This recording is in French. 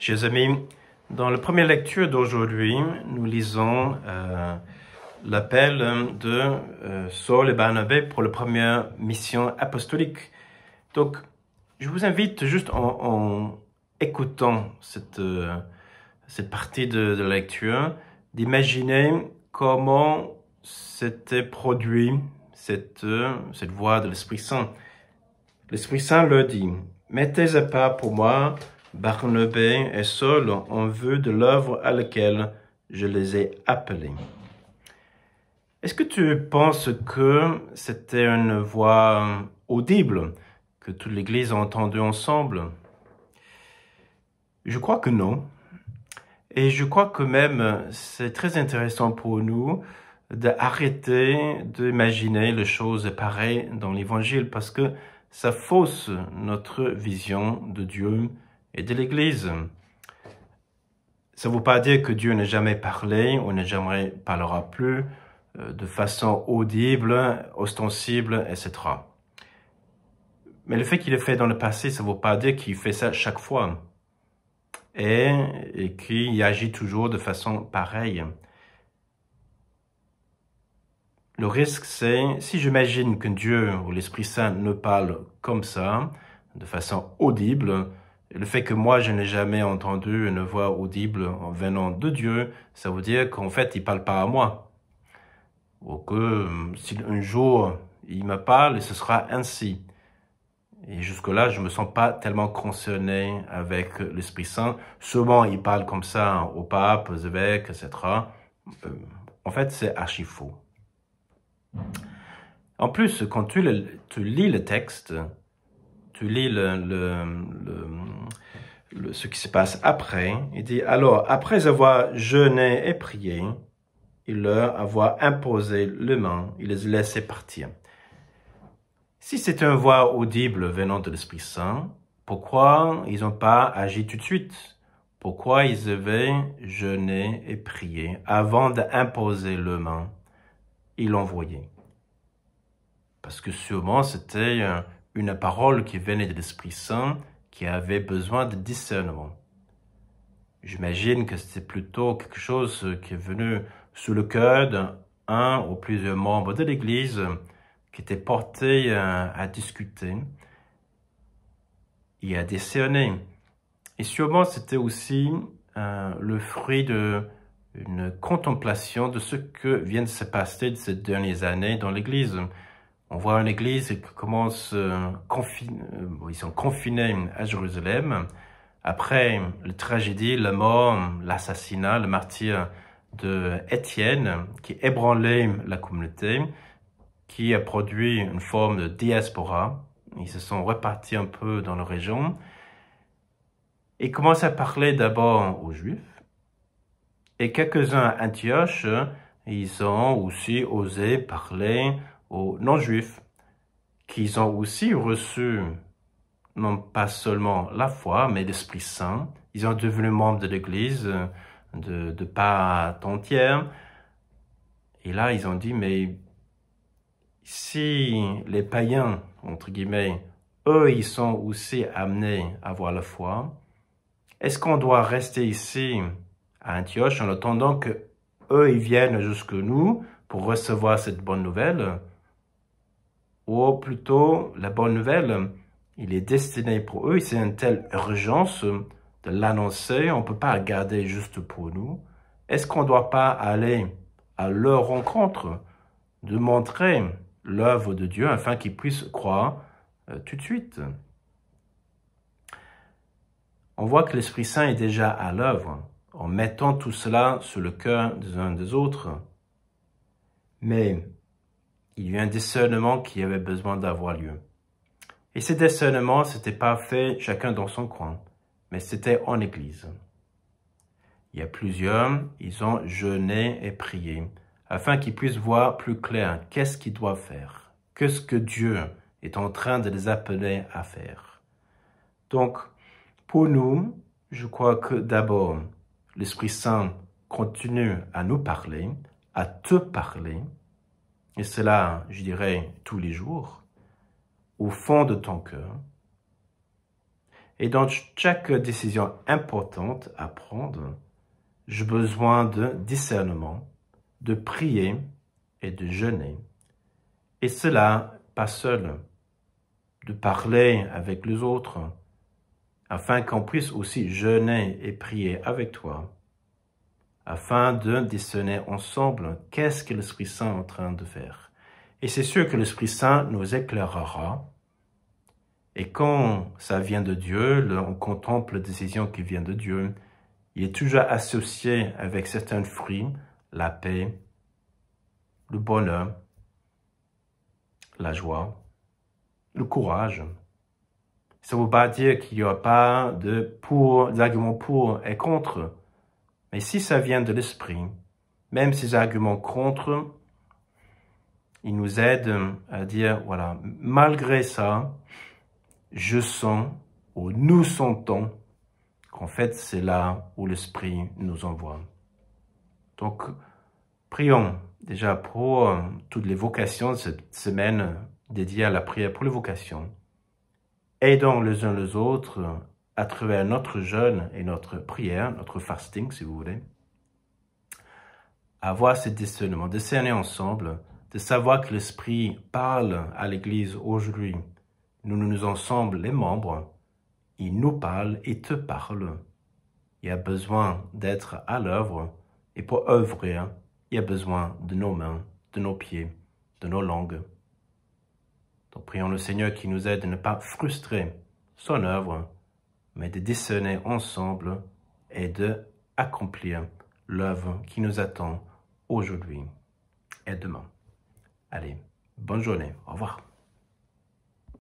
Chers amis, dans la première lecture d'aujourd'hui, nous lisons l'appel de Saul et Barnabé pour la première mission apostolique. Donc, je vous invite juste en écoutant cette partie de la lecture, d'imaginer comment s'était produit cette voix de l'Esprit Saint. L'Esprit Saint leur dit, « Mettez à part pour moi Barnabé et Saul en vue de l'œuvre à laquelle je les ai appelés. » Est-ce que tu penses que c'était une voix audible, que toute l'Église a entendu ensemble? Je crois que non. Et je crois que même c'est très intéressant pour nous d'arrêter d'imaginer les choses pareilles dans l'Évangile parce que ça fausse notre vision de Dieu et de l'Église. Ça ne veut pas dire que Dieu n'a jamais parlé ou ne jamais parlera plus de façon audible, ostensible, etc. Mais le fait qu'il ait fait dans le passé, ça ne veut pas dire qu'il fait ça chaque fois et qu'il agit toujours de façon pareille. Le risque, c'est, si j'imagine que Dieu ou l'Esprit Saint ne parle comme ça, de façon audible, le fait que moi, je n'ai jamais entendu une voix audible en venant de Dieu, ça veut dire qu'en fait, il ne parle pas à moi. Ou que si un jour, il me parle, ce sera ainsi. Et jusque-là, je ne me sens pas tellement concerné avec l'Esprit Saint. Souvent, il parle comme ça au pape, aux évêques, etc. En fait, c'est archi faux. En plus, quand tu lis le texte, tu lis ce qui se passe après. Il dit, alors, après avoir jeûné et prié, il leur avoir imposé les mains, il les laissait partir. Si c'est une voix audible venant de l'Esprit Saint, pourquoi ils n'ont pas agi tout de suite? Pourquoi ils avaient jeûné et prié avant d'imposer les mains? Ils l'envoyaient. Parce que sûrement c'était une parole qui venait de l'Esprit Saint qui avait besoin de discernement. J'imagine que c'était plutôt quelque chose qui est venu sous le cœur d'un ou plusieurs membres de l'Église qui était porté à discuter et à discerner. Et sûrement c'était aussi le fruit d'une contemplation de ce que vient de se passer ces dernières années dans l'Église. On voit une église qui commence, ils sont confinés à Jérusalem. Après la tragédie, la mort, l'assassinat, le martyre de Étienne, qui ébranlait la communauté, qui a produit une forme de diaspora. Ils se sont repartis un peu dans la région. Ils commencent à parler d'abord aux Juifs. Et quelques-uns à Antioche, ils ont aussi osé parler aux non-juifs, qui ont aussi reçu, non pas seulement la foi, mais l'Esprit Saint. Ils ont devenu membres de l'Église de part entière. Et là, ils ont dit, mais si les païens, entre guillemets, eux, ils sont aussi amenés à avoir la foi, est-ce qu'on doit rester ici à Antioche en attendant que eux, ils viennent jusque nous pour recevoir cette bonne nouvelle? Ou plutôt, la bonne nouvelle, il est destiné pour eux, c'est une telle urgence de l'annoncer, on ne peut pas la garder juste pour nous. Est-ce qu'on ne doit pas aller à leur rencontre, de montrer l'œuvre de Dieu afin qu'ils puissent croire tout de suite? On voit que l'Esprit Saint est déjà à l'œuvre, en mettant tout cela sur le cœur des uns des autres. Mais il y a eu un discernement qui avait besoin d'avoir lieu. Et ce discernement, ce n'était pas fait chacun dans son coin, mais c'était en Église. Il y a plusieurs, ils ont jeûné et prié, afin qu'ils puissent voir plus clair qu'est-ce qu'ils doivent faire, qu'est-ce que Dieu est en train de les appeler à faire. Donc, pour nous, je crois que d'abord, l'Esprit Saint continue à nous parler, à te parler, et cela, je dirais, tous les jours, au fond de ton cœur. Et dans chaque décision importante à prendre, j'ai besoin de discernement, de prier et de jeûner. Et cela, pas seul, de parler avec les autres, afin qu'on puisse aussi jeûner et prier avec toi, afin de discerner ensemble qu'est-ce que l'Esprit Saint est en train de faire. Et c'est sûr que l'Esprit Saint nous éclairera. Et quand ça vient de Dieu, on contemple la décision qui vient de Dieu, il est toujours associé avec certains fruits, la paix, le bonheur, la joie, le courage. Ça ne veut pas dire qu'il n'y aura pas d'arguments pour et contre. Mais si ça vient de l'esprit, même ces arguments contre, ils nous aident à dire, voilà, malgré ça, je sens ou nous sentons qu'en fait, c'est là où l'esprit nous envoie. Donc, prions déjà pour toutes les vocations de cette semaine dédiée à la prière pour les vocations. Aidons les uns les autres à travers notre jeûne et notre prière, notre fasting, si vous voulez, à avoir ce discernement, discerner ensemble, de savoir que l'Esprit parle à l'Église aujourd'hui. Nous ensemble, les membres, il nous parle et te parle. Il y a besoin d'être à l'œuvre et pour œuvrer, il y a besoin de nos mains, de nos pieds, de nos langues. Donc prions le Seigneur qui nous aide à ne pas frustrer son œuvre, mais de discerner ensemble et de accomplir l'œuvre qui nous attend aujourd'hui et demain. Allez, bonne journée, au revoir.